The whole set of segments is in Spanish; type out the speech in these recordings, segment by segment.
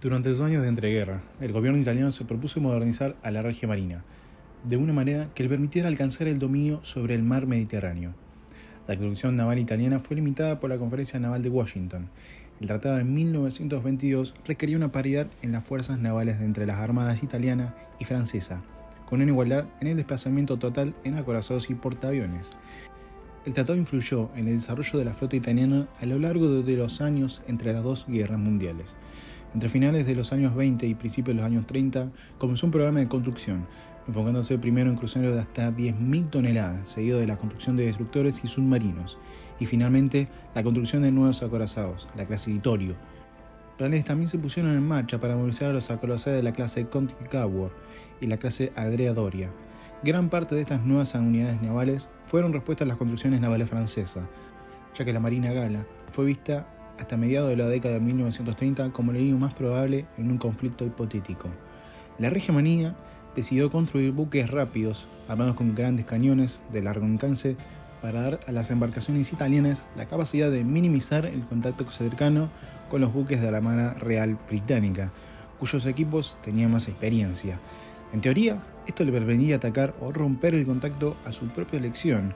Durante los años de entreguerra, el gobierno italiano se propuso modernizar a la Regia Marina, de una manera que le permitiera alcanzar el dominio sobre el mar Mediterráneo. La construcción naval italiana fue limitada por la Conferencia Naval de Washington. El tratado de 1922 requería una paridad en las fuerzas navales entre las armadas italiana y francesa, con una igualdad en el desplazamiento total en acorazados y portaaviones. El tratado influyó en el desarrollo de la flota italiana a lo largo de los años entre las dos guerras mundiales. Entre finales de los años 20 y principios de los años 30 comenzó un programa de construcción, enfocándose primero en cruceros de hasta 10.000 toneladas, seguido de la construcción de destructores y submarinos, y finalmente la construcción de nuevos acorazados, la clase Littorio. Planes también se pusieron en marcha para movilizar a los acorazados de la clase Conti Cavour y la clase Andrea Doria. Gran parte de estas nuevas unidades navales fueron respuesta a las construcciones navales francesas, ya que la Marina Gala fue vista hasta mediados de la década de 1930 como el enemigo más probable en un conflicto hipotético. La Regia Marina decidió construir buques rápidos, armados con grandes cañones de largo alcance, para dar a las embarcaciones italianas la capacidad de minimizar el contacto cercano con los buques de la Armada Real Británica, cuyos equipos tenían más experiencia. En teoría, esto le permitiría atacar o romper el contacto a su propia elección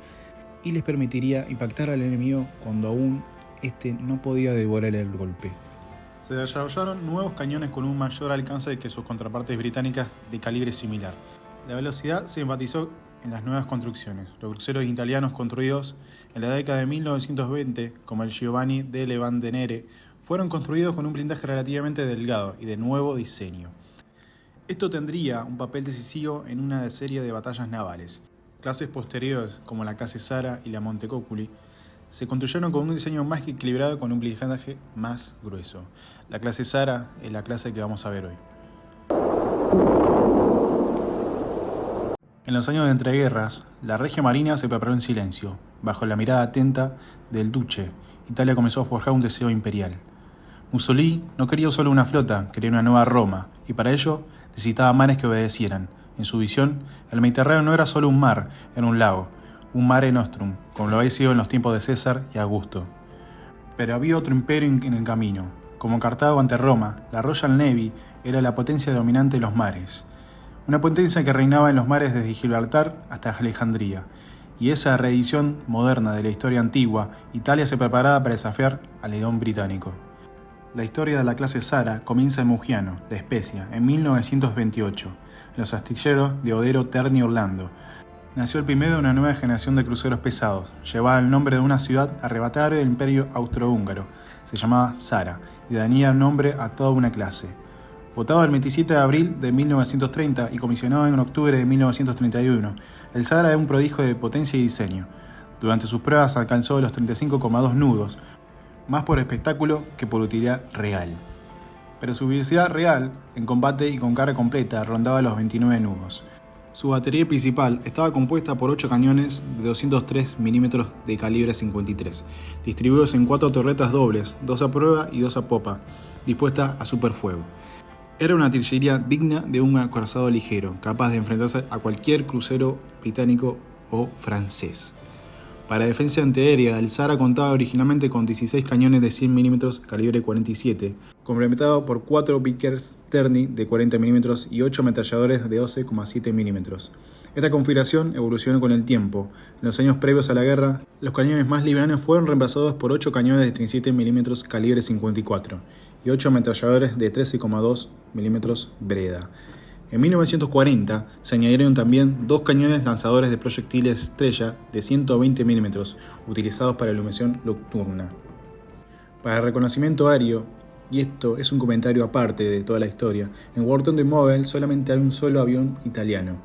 y les permitiría impactar al enemigo cuando aún este no podía devorar el golpe. Se desarrollaron nuevos cañones con un mayor alcance que sus contrapartes británicas de calibre similar. La velocidad se enfatizó en las nuevas construcciones. Los cruceros italianos construidos en la década de 1920, como el Giovanni de Levandenere, fueron construidos con un blindaje relativamente delgado y de nuevo diseño. Esto tendría un papel decisivo en una serie de batallas navales. Clases posteriores, como la clase Sara y la Montecuccoli, se construyeron con un diseño más equilibrado con un blindaje más grueso. La clase Sara es la clase que vamos a ver hoy. En los años de entreguerras, la Regia Marina se preparó en silencio. Bajo la mirada atenta del Duce, Italia comenzó a forjar un deseo imperial. Mussolini no quería solo una flota, quería una nueva Roma, y para ello necesitaba mares que obedecieran. En su visión, el Mediterráneo no era solo un mar, era un lago, un mare nostrum, como lo había sido en los tiempos de César y Augusto. Pero había otro imperio en el camino. Como Cartago ante Roma, la Royal Navy era la potencia dominante de los mares. Una potencia que reinaba en los mares desde Gibraltar hasta Alejandría. Y esa reedición moderna de la historia antigua, Italia se preparaba para desafiar al león británico. La historia de la clase Sara comienza en Muggiano, La Spezia, en 1928, en los astilleros de Odero Terni Orlando. Nació el primero de una nueva generación de cruceros pesados. Llevaba el nombre de una ciudad arrebatada del Imperio Austrohúngaro. Se llamaba Sara y daría nombre a toda una clase. Votado el 27 de abril de 1930 y comisionado en octubre de 1931, el Sara era un prodigio de potencia y diseño. Durante sus pruebas alcanzó los 35,2 nudos, más por espectáculo que por utilidad real. Pero su velocidad real, en combate y con carga completa, rondaba los 29 nudos. Su batería principal estaba compuesta por 8 cañones de 203 mm de calibre 53, distribuidos en 4 torretas dobles, 2 a prueba y 2 a popa, dispuestas a superfuego. Era una artillería digna de un acorazado ligero, capaz de enfrentarse a cualquier crucero británico o francés. Para defensa antiaérea, el Sara contaba originalmente con 16 cañones de 100 mm calibre 47, complementado por 4 Vickers Terni de 40 mm y 8 ametralladores de 12,7 mm. Esta configuración evolucionó con el tiempo. En los años previos a la guerra, los cañones más livianos fueron reemplazados por 8 cañones de 37 mm calibre 54 y 8 ametralladores de 13,2 mm Breda. En 1940 se añadieron también 2 cañones lanzadores de proyectiles Estrella de 120 mm, utilizados para iluminación nocturna. Para el reconocimiento aéreo, y esto es un comentario aparte de toda la historia, en Wharton de Mobile solamente hay un solo avión italiano,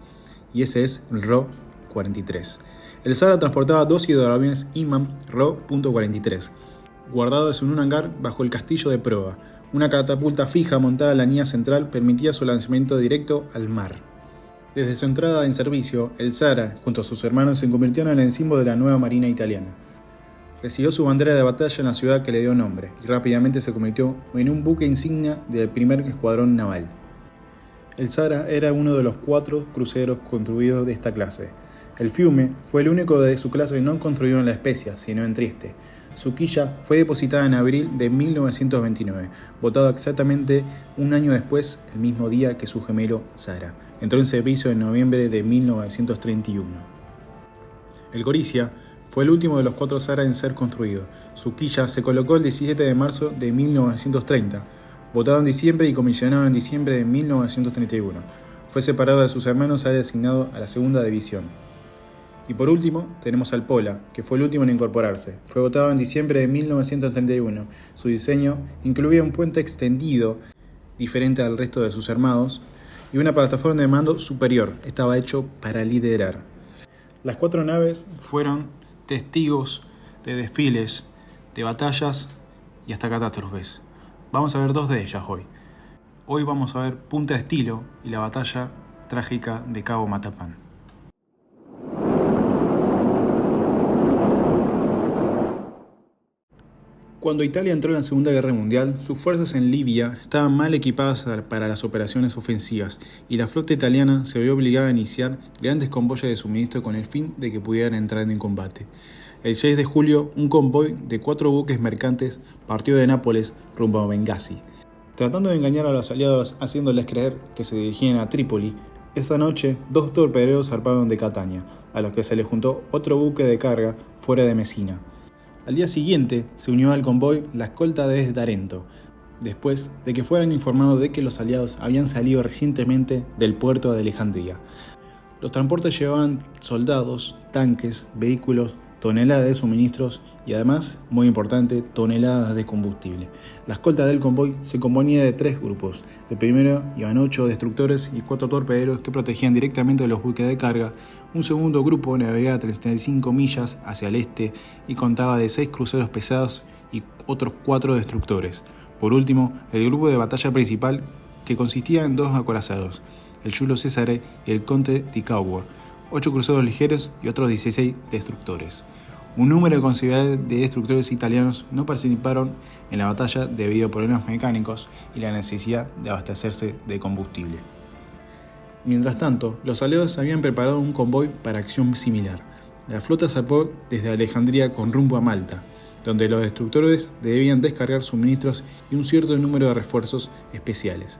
y ese es el RO-43. El Sara transportaba 2 hidroaviones Inman RO.43, guardados en un hangar bajo el castillo de proa. Una catapulta fija montada en la línea central permitía su lanzamiento directo al mar. Desde su entrada en servicio, el Sara, junto a sus hermanos, se convirtieron en el símbolo de la nueva marina italiana. Recibió su bandera de batalla en la ciudad que le dio nombre, y rápidamente se convirtió en un buque insignia del primer escuadrón naval. El Sara era uno de los 4 cruceros construidos de esta clase. El Fiume fue el único de su clase no construido en La Spezia, sino en Trieste. Su quilla fue depositada en abril de 1929, votado exactamente un año después, el mismo día que su gemelo Zara. Entró en servicio en noviembre de 1931. El Gorizia fue el último de los 4 Zara en ser construido. Su quilla se colocó el 17 de marzo de 1930, votado en diciembre y comisionado en diciembre de 1931. Fue separado de sus hermanos y designado a la segunda división. Y por último, tenemos al Pola, que fue el último en incorporarse. Fue votado en diciembre de 1931. Su diseño incluía un puente extendido, diferente al resto de sus hermanos, y una plataforma de mando superior. Estaba hecho para liderar. Las 4 naves fueron testigos de desfiles, de batallas y hasta catástrofes. Vamos a ver 2 de ellas hoy. Hoy vamos a ver Punta Estilo y la batalla trágica de Cabo Matapán. Cuando Italia entró en la Segunda Guerra Mundial, sus fuerzas en Libia estaban mal equipadas para las operaciones ofensivas y la flota italiana se vio obligada a iniciar grandes convoyes de suministro con el fin de que pudieran entrar en combate. El 6 de julio, un convoy de 4 buques mercantes partió de Nápoles rumbo a Bengasi. Tratando de engañar a los aliados haciéndoles creer que se dirigían a Trípoli, esa noche 2 torpederos zarparon de Catania, a los que se les juntó otro buque de carga fuera de Mesina. Al día siguiente se unió al convoy la escolta desde Tarento, después de que fueran informados de que los aliados habían salido recientemente del puerto de Alejandría. Los transportes llevaban soldados, tanques, vehículos, toneladas de suministros y además, muy importante, toneladas de combustible. La escolta del convoy se componía de 3 grupos. El primero iban 8 destructores y 4 torpederos que protegían directamente a los buques de carga. Un segundo grupo navegaba 35 millas hacia el este y contaba de 6 cruceros pesados y otros 4 destructores. Por último, el grupo de batalla principal, que consistía en 2 acorazados, el Giulio Cesare y el Conte di Cavour, 8 cruceros ligeros y otros 16 destructores. Un número considerable de destructores italianos no participaron en la batalla debido a problemas mecánicos y la necesidad de abastecerse de combustible. Mientras tanto, los aliados habían preparado un convoy para acción similar. La flota zarpó desde Alejandría con rumbo a Malta, donde los destructores debían descargar suministros y un cierto número de refuerzos especiales.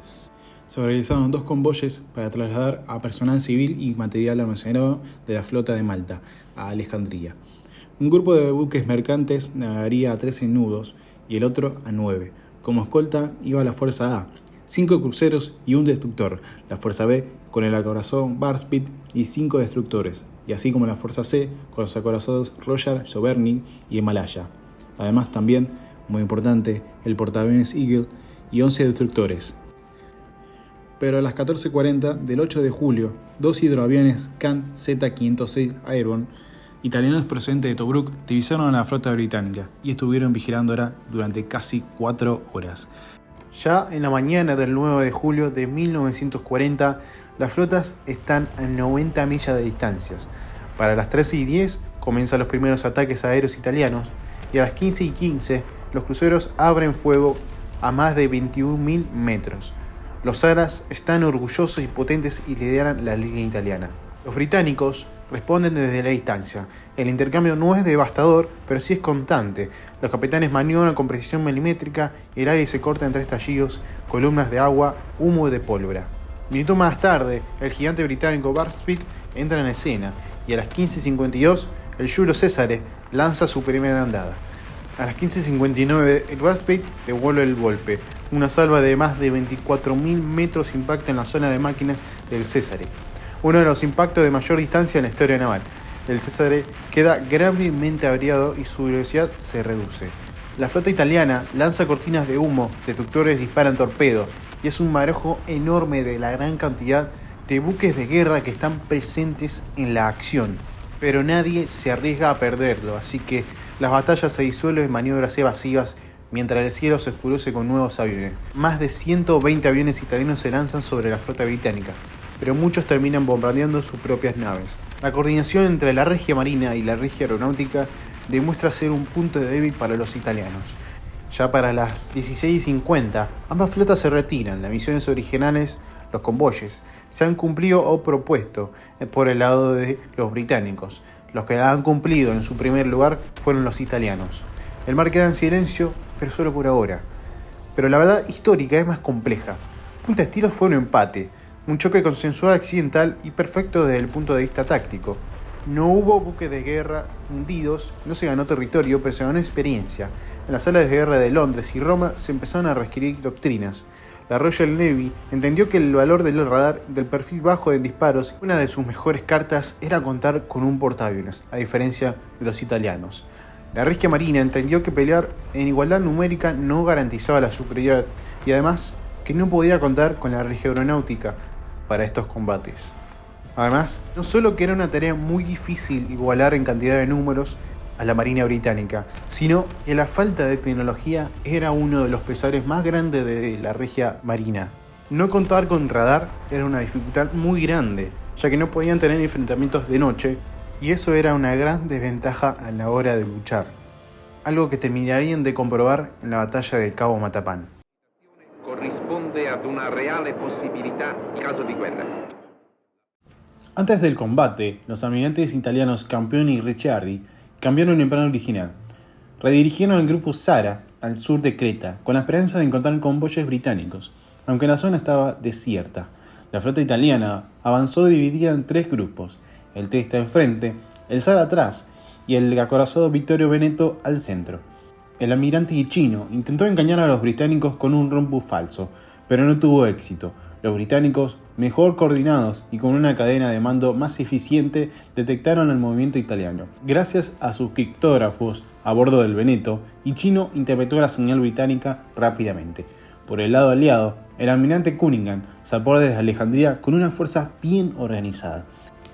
Se realizaron 2 convoyes para trasladar a personal civil y material almacenado de la flota de Malta a Alejandría. Un grupo de buques mercantes navegaría a 13 nudos y el otro a 9. Como escolta iba la Fuerza A, 5 cruceros y un destructor, la Fuerza B con el acorazado Barbspit y 5 destructores, y así como la Fuerza C con los acorazados Royal, Sovereign y Himalaya. Además también, muy importante, el portaaviones Eagle y 11 destructores. Pero a las 14:40 del 8 de julio, 2 hidroaviones CAN Z-506 Airborne italianos procedentes de Tobruk divisaron a la flota británica y estuvieron vigilándola durante casi 4 horas. Ya en la mañana del 9 de julio de 1940, las flotas están a 90 millas de distancias. Para las 13:10 comienzan los primeros ataques aéreos italianos y a las 15:15 los cruceros abren fuego a más de 21.000 metros. Los Zaras están orgullosos y potentes y lideran la línea italiana. Los británicos responden desde la distancia. El intercambio no es devastador, pero sí es constante. Los capitanes maniobran con precisión milimétrica y el aire se corta entre estallidos, columnas de agua, humo y de pólvora. Minutos más tarde, el gigante británico Barbspit entra en escena y a las 15:52 el Giulio Cesare lanza su primera andada. A las 15:59 el Barbspit devuelve el golpe. Una salva de más de 24.000 metros impacta en la zona de máquinas del Cesare. Uno de los impactos de mayor distancia en la historia naval. El Cesare queda gravemente averiado y su velocidad se reduce. La flota italiana lanza cortinas de humo, destructores disparan torpedos y es un marojo enorme de la gran cantidad de buques de guerra que están presentes en la acción. Pero nadie se arriesga a perderlo, así que las batallas se disuelven en maniobras evasivas mientras el cielo se oscurece con nuevos aviones. Más de 120 aviones italianos se lanzan sobre la flota británica, pero muchos terminan bombardeando sus propias naves. La coordinación entre la Regia Marina y la Regia Aeronáutica demuestra ser un punto débil para los italianos. Ya para las 16:50, ambas flotas se retiran. Las misiones originales, los convoyes, se han cumplido o propuesto por el lado de los británicos. Los que la han cumplido en su primer lugar fueron los italianos. El mar queda en silencio, pero solo por ahora. Pero la verdad histórica es más compleja. Punta Estilos fue un empate, un choque consensuado accidental y perfecto desde el punto de vista táctico. No hubo buques de guerra hundidos, no se ganó territorio, pero se ganó experiencia. En las salas de guerra de Londres y Roma se empezaron a reescribir doctrinas. La Royal Navy entendió que el valor del radar del perfil bajo de disparos, una de sus mejores cartas era contar con un portaaviones, a diferencia de los italianos. La Regia Marina entendió que pelear en igualdad numérica no garantizaba la superioridad y además que no podía contar con la Regia Aeronáutica para estos combates. Además, no solo que era una tarea muy difícil igualar en cantidad de números a la Marina Británica, sino que la falta de tecnología era uno de los pesares más grandes de la Regia Marina. No contar con radar era una dificultad muy grande, ya que no podían tener enfrentamientos de noche, y eso era una gran desventaja a la hora de luchar, algo que terminarían de comprobar en la batalla del Cabo Matapán. Corrisponde ad una reale possibilità in caso di guerra. Antes del combate, los almirantes italianos Campioni y Ricciardi cambiaron el plan original. Redirigieron el grupo Zara al sur de Creta, con la esperanza de encontrar convoyes británicos, aunque la zona estaba desierta. La flota italiana avanzó dividida en 3 grupos, el Testa enfrente, el Zara atrás y el acorazado Vittorio Veneto al centro. El almirante Icino intentó engañar a los británicos con un rombo falso, pero no tuvo éxito. Los británicos, mejor coordinados y con una cadena de mando más eficiente, detectaron el movimiento italiano. Gracias a sus criptógrafos a bordo del Veneto, Icino interpretó la señal británica rápidamente. Por el lado aliado, el almirante Cunningham zarpó desde Alejandría con una fuerza bien organizada.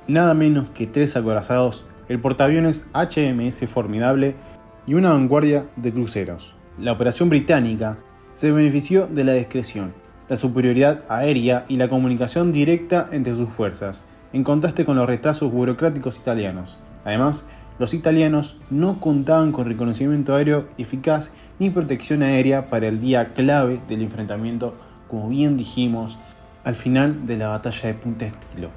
Nada menos que 3 acorazados, el portaaviones HMS Formidable y una vanguardia de cruceros. La operación británica se benefició de la discreción, la superioridad aérea y la comunicación directa entre sus fuerzas, en contraste con los retrasos burocráticos italianos. Además, los italianos no contaban con reconocimiento aéreo eficaz ni protección aérea para el día clave del enfrentamiento, como bien dijimos, al final de la batalla de Punta Estilo.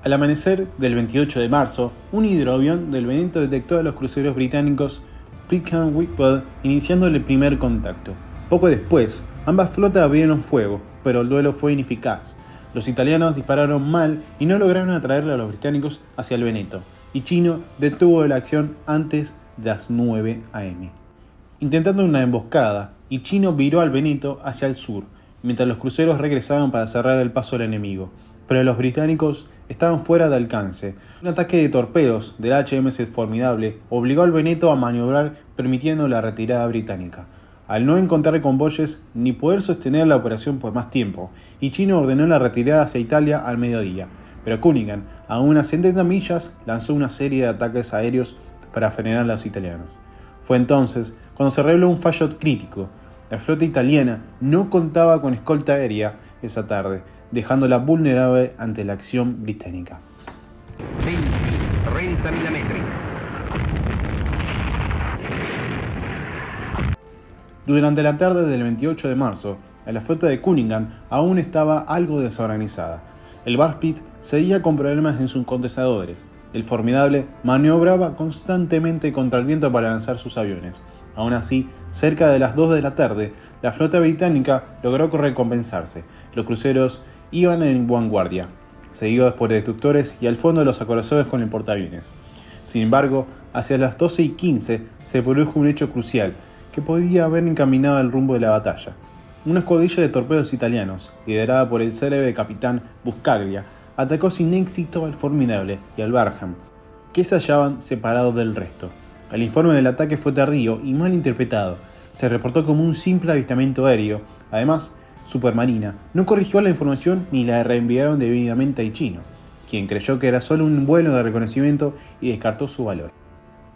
Al amanecer del 28 de marzo, un hidroavión del Veneto detectó a los cruceros británicos Pitcairn Whipple, iniciando el primer contacto. Poco después, ambas flotas abrieron fuego, pero el duelo fue ineficaz. Los italianos dispararon mal y no lograron atraer a los británicos hacia el Veneto. Icino detuvo la acción antes de las 9 am. Intentando una emboscada, Icino viró al Veneto hacia el sur, mientras los cruceros regresaban para cerrar el paso al enemigo. Pero los británicos estaban fuera de alcance. Un ataque de torpedos del HMS Formidable obligó al Veneto a maniobrar, permitiendo la retirada británica. Al no encontrar convoyes ni poder sostener la operación por más tiempo, Icino ordenó la retirada hacia Italia al mediodía, pero Cunningham, a unas 70 millas, lanzó una serie de ataques aéreos para frenar a los italianos. Fue entonces cuando se reveló un fallo crítico. La flota italiana no contaba con escolta aérea esa tarde, dejándola vulnerable ante la acción británica. 20-30.000 metri. Durante la tarde del 28 de marzo, la flota de Cunningham aún estaba algo desorganizada. El Barspit seguía con problemas en sus condensadores. El Formidable maniobraba constantemente contra el viento para lanzar sus aviones. Aún así, cerca de las 2 de la tarde, la flota británica logró recompensarse. Los cruceros iban en vanguardia, seguidos por destructores y al fondo los acorazados con el portaaviones. Sin embargo, hacia las 12:15 se produjo un hecho crucial que podía haber encaminado el rumbo de la batalla. Una escuadrilla de torpedos italianos, liderada por el célebre capitán Buscaglia, atacó sin éxito al Formidable y al Barham, que se hallaban separados del resto. El informe del ataque fue tardío y mal interpretado. Se reportó como un simple avistamiento aéreo. Además, Supermarina no corrigió la información ni la reenviaron debidamente a Icino, quien creyó que era solo un vuelo de reconocimiento y descartó su valor.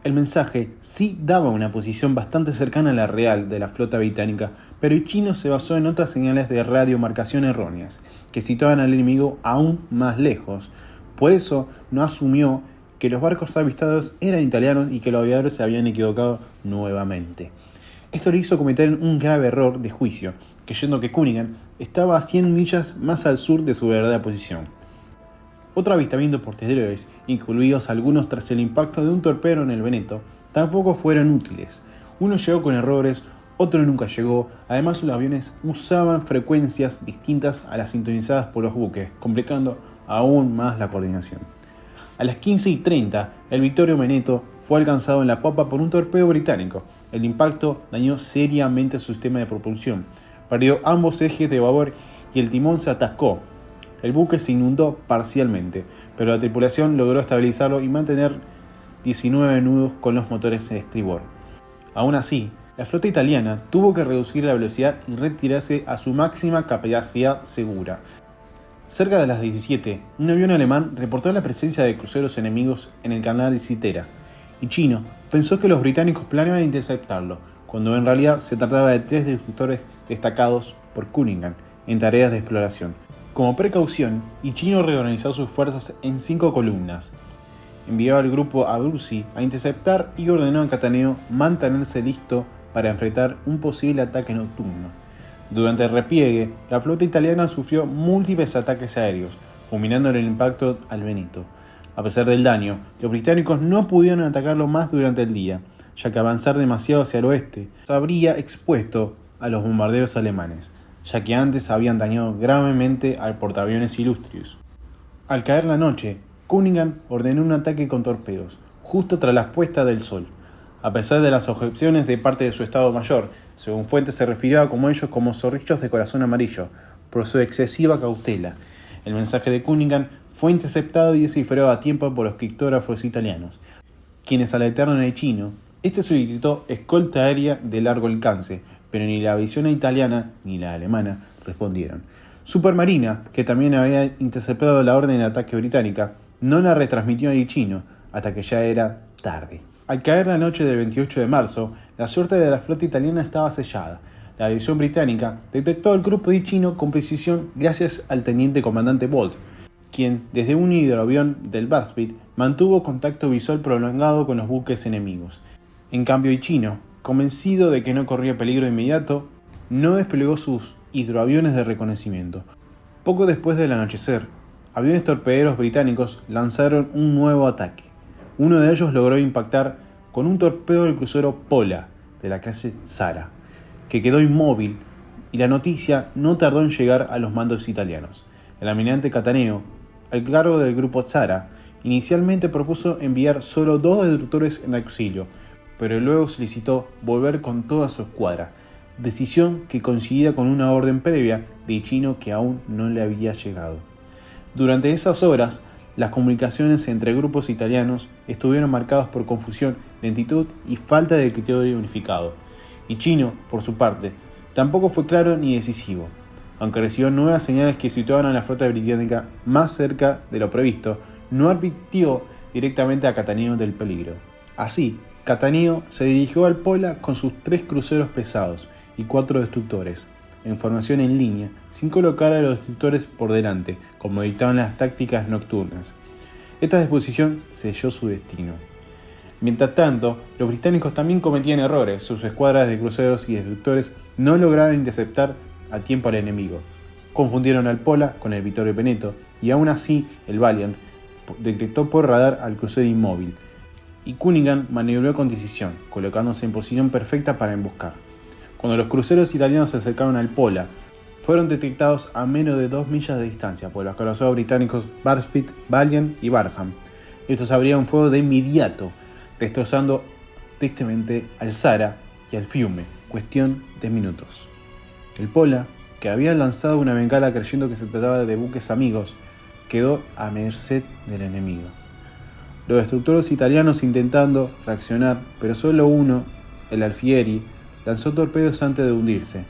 El mensaje sí daba una posición bastante cercana a la real de la flota británica, pero Icino se basó en otras señales de radiomarcación erróneas, que situaban al enemigo aún más lejos. Por eso no asumió que los barcos avistados eran italianos y que los aviadores se habían equivocado nuevamente. Esto le hizo cometer un grave error de juicio, creyendo que Cunningham estaba a 100 millas más al sur de su verdadera posición. Otro avistamiento posteriores, incluidos algunos tras el impacto de un torpedo en el Veneto, tampoco fueron útiles. Uno llegó con errores, otro nunca llegó. Además, los aviones usaban frecuencias distintas a las sintonizadas por los buques, complicando aún más la coordinación. A las 15:30, el Vittorio Veneto fue alcanzado en la popa por un torpedo británico. El impacto dañó seriamente su sistema de propulsión, perdió ambos ejes de babor y el timón se atascó. El buque se inundó parcialmente, pero la tripulación logró estabilizarlo y mantener 19 nudos con los motores en estribor. Aún así, la flota italiana tuvo que reducir la velocidad y retirarse a su máxima capacidad segura. Cerca de las 17, un avión alemán reportó la presencia de cruceros enemigos en el canal de Citera, y Chino pensó que los británicos planeaban interceptarlo, cuando en realidad se trataba de 3 destructores destacados por Cunningham en tareas de exploración. Como precaución, Chino reorganizó sus fuerzas en 5 columnas. Envió al grupo Abruzzi a interceptar y ordenó a Cattaneo mantenerse listo para enfrentar un posible ataque nocturno. Durante el repliegue, la flota italiana sufrió múltiples ataques aéreos, culminando en el impacto al Veneto. A pesar del daño, los británicos no pudieron atacarlo más durante el día, ya que avanzar demasiado hacia el oeste los habría expuesto a los bombardeos alemanes, ya que antes habían dañado gravemente al portaaviones Illustrious. Al caer la noche, Cunningham ordenó un ataque con torpedos, justo tras la puesta del sol. A pesar de las objeciones de parte de su Estado Mayor, según fuentes se refirió a ellos como zorrillos de corazón amarillo, por su excesiva cautela. El mensaje de Cunningham fue interceptado y descifrado a tiempo por los criptógrafos italianos, quienes alertaron al Chino. Este solicitó escolta aérea de largo alcance, pero ni la visión italiana ni la alemana respondieron. Supermarina, que también había interceptado la orden de ataque británica, no la retransmitió al Chino hasta que ya era tarde. Al caer la noche del 28 de marzo, la suerte de la flota italiana estaba sellada. La división británica detectó al grupo Chino con precisión gracias al teniente comandante Bolt, quien, desde un hidroavión del Buzzard, mantuvo contacto visual prolongado con los buques enemigos. En cambio, Chino, convencido de que no corría peligro inmediato, no desplegó sus hidroaviones de reconocimiento. Poco después del anochecer, aviones torpederos británicos lanzaron un nuevo ataque. Uno de ellos logró impactar con un torpedo del crucero Pola de la clase Zara, que quedó inmóvil, y la noticia no tardó en llegar a los mandos italianos. El almirante Cattaneo, al cargo del grupo Zara, inicialmente propuso enviar solo 2 destructores en auxilio, pero luego solicitó volver con toda su escuadra, decisión que coincidía con una orden previa de Chino que aún no le había llegado. Durante esas horas, las comunicaciones entre grupos italianos estuvieron marcadas por confusión, lentitud y falta de criterio unificado. Y Chino, por su parte, tampoco fue claro ni decisivo. Aunque recibió nuevas señales que situaban a la flota británica más cerca de lo previsto, no advirtió directamente a Cattaneo del peligro. Así, Cattaneo se dirigió al Pola con sus 3 cruceros pesados y 4 destructores, en formación en línea, sin colocar a los destructores por delante, como dictaban las tácticas nocturnas. Esta disposición selló su destino. Mientras tanto, los británicos también cometían errores. Sus escuadras de cruceros y destructores no lograron interceptar a tiempo al enemigo. Confundieron al Pola con el Vittorio Veneto, y aún así el Valiant detectó por radar al crucero inmóvil, y Cunningham maniobró con decisión, colocándose en posición perfecta para emboscar. Cuando los cruceros italianos se acercaron al Pola, fueron detectados a menos de 2 millas de distancia por los acorazados británicos Buzzard, Valiant y Barham. Estos abrieron fuego de inmediato, destrozando tristemente al Zara y al Fiume, cuestión de minutos. El Pola, que había lanzado una bengala creyendo que se trataba de buques amigos, quedó a merced del enemigo. Los destructores italianos intentando reaccionar, pero solo uno, el Alfieri, lanzó torpedos antes de hundirse.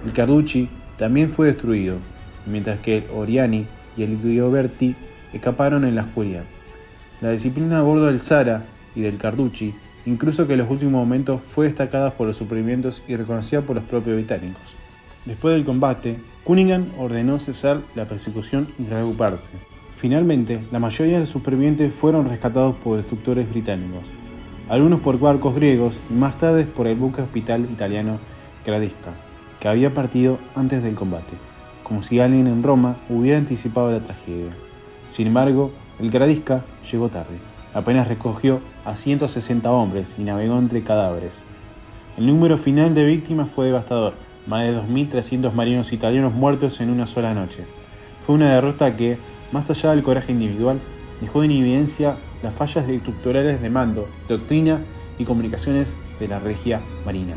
El Carducci también fue destruido, mientras que el Oriani y el Gioberti escaparon en la oscuridad. La disciplina a bordo del Zara y del Carducci, incluso que en los últimos momentos, fue destacada por los supervivientes y reconocida por los propios británicos. Después del combate, Cunningham ordenó cesar la persecución y reagruparse. Finalmente, la mayoría de los supervivientes fueron rescatados por destructores británicos, algunos por barcos griegos y más tarde por el buque hospital italiano Gradisca, que había partido antes del combate, como si alguien en Roma hubiera anticipado la tragedia. Sin embargo, el Gradisca llegó tarde. Apenas recogió a 160 hombres y navegó entre cadáveres. El número final de víctimas fue devastador, más de 2.300 marinos italianos muertos en una sola noche. Fue una derrota que, más allá del coraje individual, dejó en evidencia las fallas estructurales de mando, doctrina y comunicaciones de la Regia Marina.